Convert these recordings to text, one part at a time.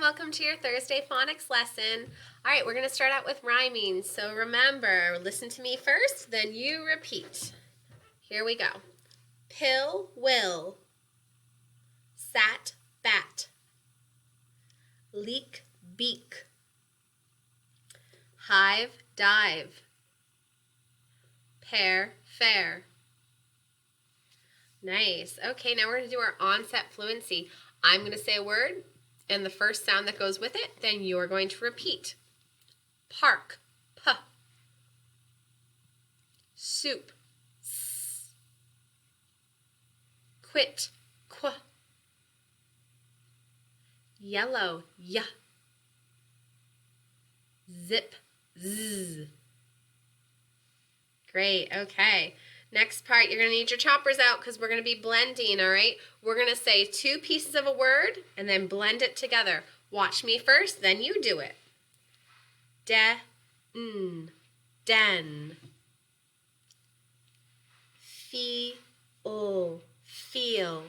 welcome to your Thursday phonics lesson. All right, we're going to start out with rhyming. So remember, listen to me first, then you repeat. Here we go. Pill, will, sat, bat, leak, beak, hive, dive, pear, fair. Nice. Okay, now we're going to do our onset fluency. I'm going to say a word, and the first sound that goes with it, then you're going to repeat. Park, p. Soup, s. Quit, qu. Yellow, y. Zip, z. Great, okay. Next part, you're going to need your choppers out because we're going to be blending, all right? We're going to say two pieces of a word and then blend it together. Watch me first, then you do it. Den, feel,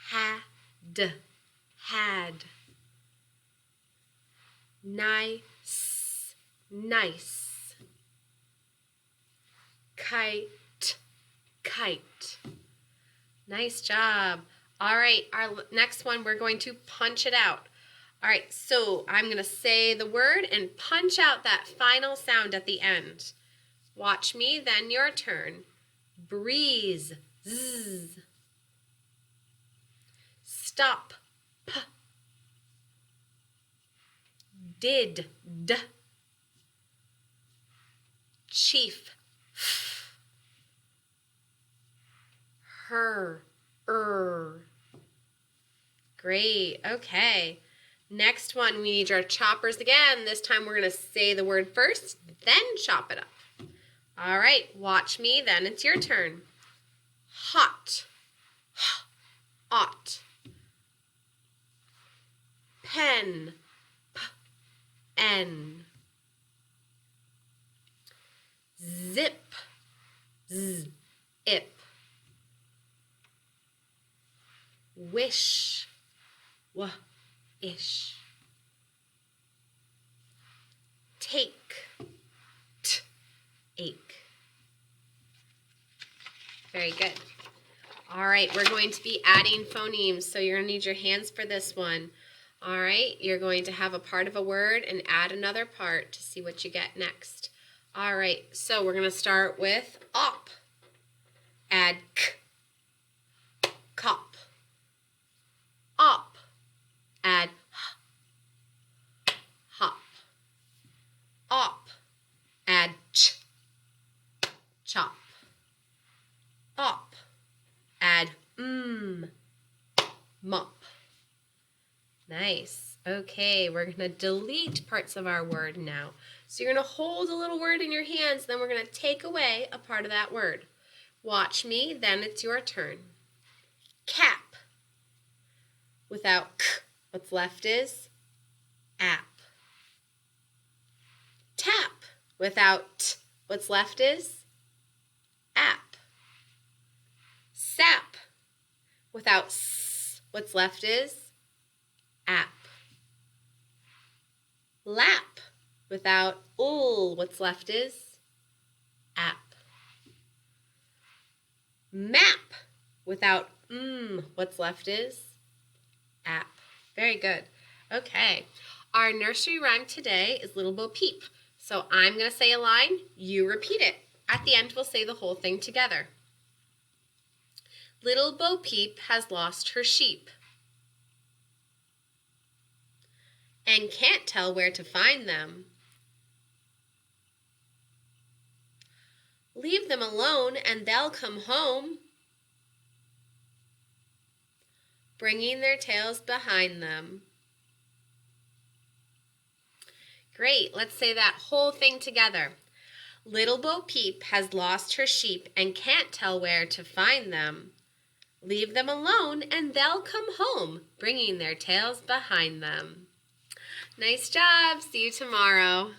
had, nice, kite. Nice job. All right, our next one, we're going to punch it out. All right, so I'm going to say the word and punch out that final sound at the end. Watch me, then your turn. Breeze, z. Stop, p. Did, d. Chief, f. Her, Great, okay. Next one, we need our choppers again. This time we're going to say the word first, then chop it up. All right, watch me, then it's your turn. Hot, ought. Pen, n. Zip, ip. Wish, ish. Take, ache. Very good. All right, we're going to be adding phonemes, so you're going to need your hands for this one. All right, you're going to have a part of a word and add another part to see what you get next. All right, so we're going to start with op. Add k, cop. Op. Add h, hop. Op. Add ch, chop. Op. Add mop. Nice. Okay, we're going to delete parts of our word now. So you're going to hold a little word in your hands, then we're going to take away a part of that word. Watch me, then it's your turn. Cap. Without k, what's left is app. Tap. Without t, what's left is app. Sap. Without s, what's left is app. Lap. Without ul, what's left is app. Map. Without what's left is app. Very good. Okay. Our nursery rhyme today is Little Bo Peep. So I'm going to say a line, you repeat it. At the end, we'll say the whole thing together. Little Bo Peep has lost her sheep and can't tell where to find them. Leave them alone and they'll come home, bringing their tails behind them. Great, let's say that whole thing together. Little Bo Peep has lost her sheep and can't tell where to find them. Leave them alone and they'll come home, bringing their tails behind them. Nice job. See you tomorrow.